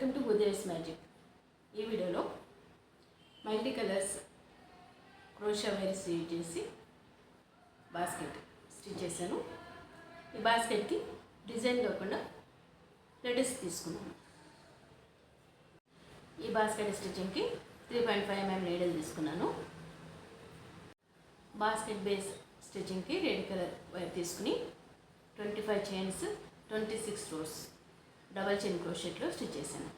Welcome to ఉదయస్ magic. ఈ వీడియోలో multi colours crochet wires use చేసి బాస్కెట్ స్టిచ్ చేశాను. ఈ బాస్కెట్కి డిజైన్ కాకుండా లెటర్స్ తీసుకున్నాను. ఈ బాస్కెట్ స్టిచ్చింగ్కి 3.5 mm నీడలు తీసుకున్నాను. బాస్కెట్ బేస్ స్టిచ్చింగ్కి రెడ్ కలర్ వైర్ తీసుకుని 25 చైన్స్ 26 రోస్ డబల్ చైన్ క్రోషెట్లో స్టిచ్ చేశాను.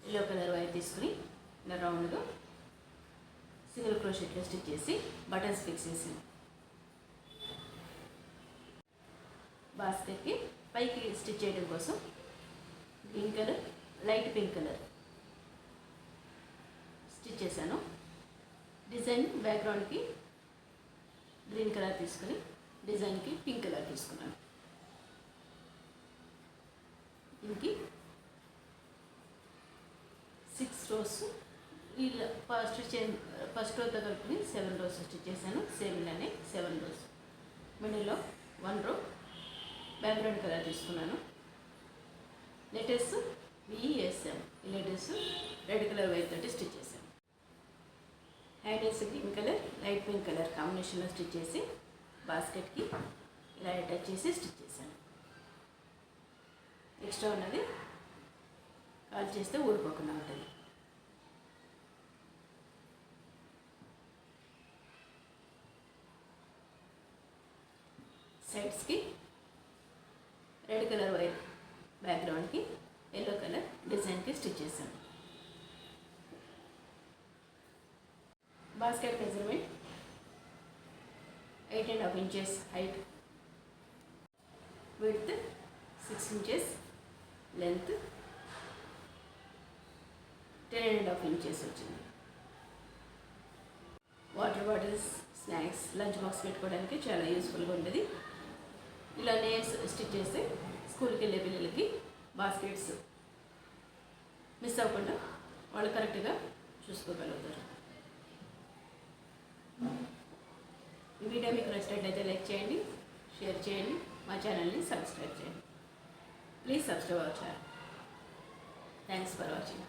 ఎల్లో కలర్ వైర్ తీసుకుని ఇలా రౌండ్గా సింగిల్ క్రోషెట్లో స్టిచ్ చేసి బటన్స్ ఫిక్స్ చేసాను. బాస్కెట్కి పైకి స్టిచ్ చేయడం కోసం green colour light pink colour stitch చేశాను. డిజైన్ బ్యాక్గ్రౌండ్కి గ్రీన్ కలర్ తీసుకుని డిజైన్కి పింక్ కలర్ తీసుకున్నాను. దీనికి 6 రోస్ ఇలా ఫస్ట్ రోతో కలిపి 7 రోస్ స్టిచ్ చేశాను. సేమ్ ఇలానే 7 రోస్. మిడిల్లో 1 రో బ్యాక్గ్రౌండ్ కలర్ తీసుకున్నాను. లెటర్స్ VSM ఈ లెటర్స్ రెడ్ కలర్ వైర్ తోటి స్టిచ్ చేశాను. Handles green colour light pink colour కాంబినేషన్లో స్టిచ్ చేసి బాస్కెట్కి ఇలా అటాచ్ చేసి స్టిచ్ చేశాను. ఎక్స్ట్రా ఉన్నది కాల్ చేస్తే ఊడిపోకుండా ఉంటుంది. సైడ్స్కి రెడ్ కలర్ వైర్ బ్యాక్గ్రౌండ్కి ఎల్లో కలర్ డిజైన్కి స్టిచ్ చేశాను. Basket measurement 8.5 inches height, width 6 inches, length 10.5 inches వచ్చింది. Water bottles, snacks, lunch box పెట్టుకోవడానికి చాలా యూస్ఫుల్గా ఉంటుంది. ఇలా నేమ్స్ స్టిచ్ చేస్తే స్కూల్కి వెళ్ళే పిల్లలకి బాస్కెట్స్ మిస్ అవ్వకుండా వాళ్ళు కరెక్ట్గా చూసుకోగలుగుతారు. ఈ వీడియో మీకు నచ్చినట్లయితే లైక్ చేయండి, షేర్ చేయండి, మా ఛానల్ని సబ్స్క్రైబ్ చేయండి. Please subscribe our channel. Thanks for watching.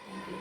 Thank you.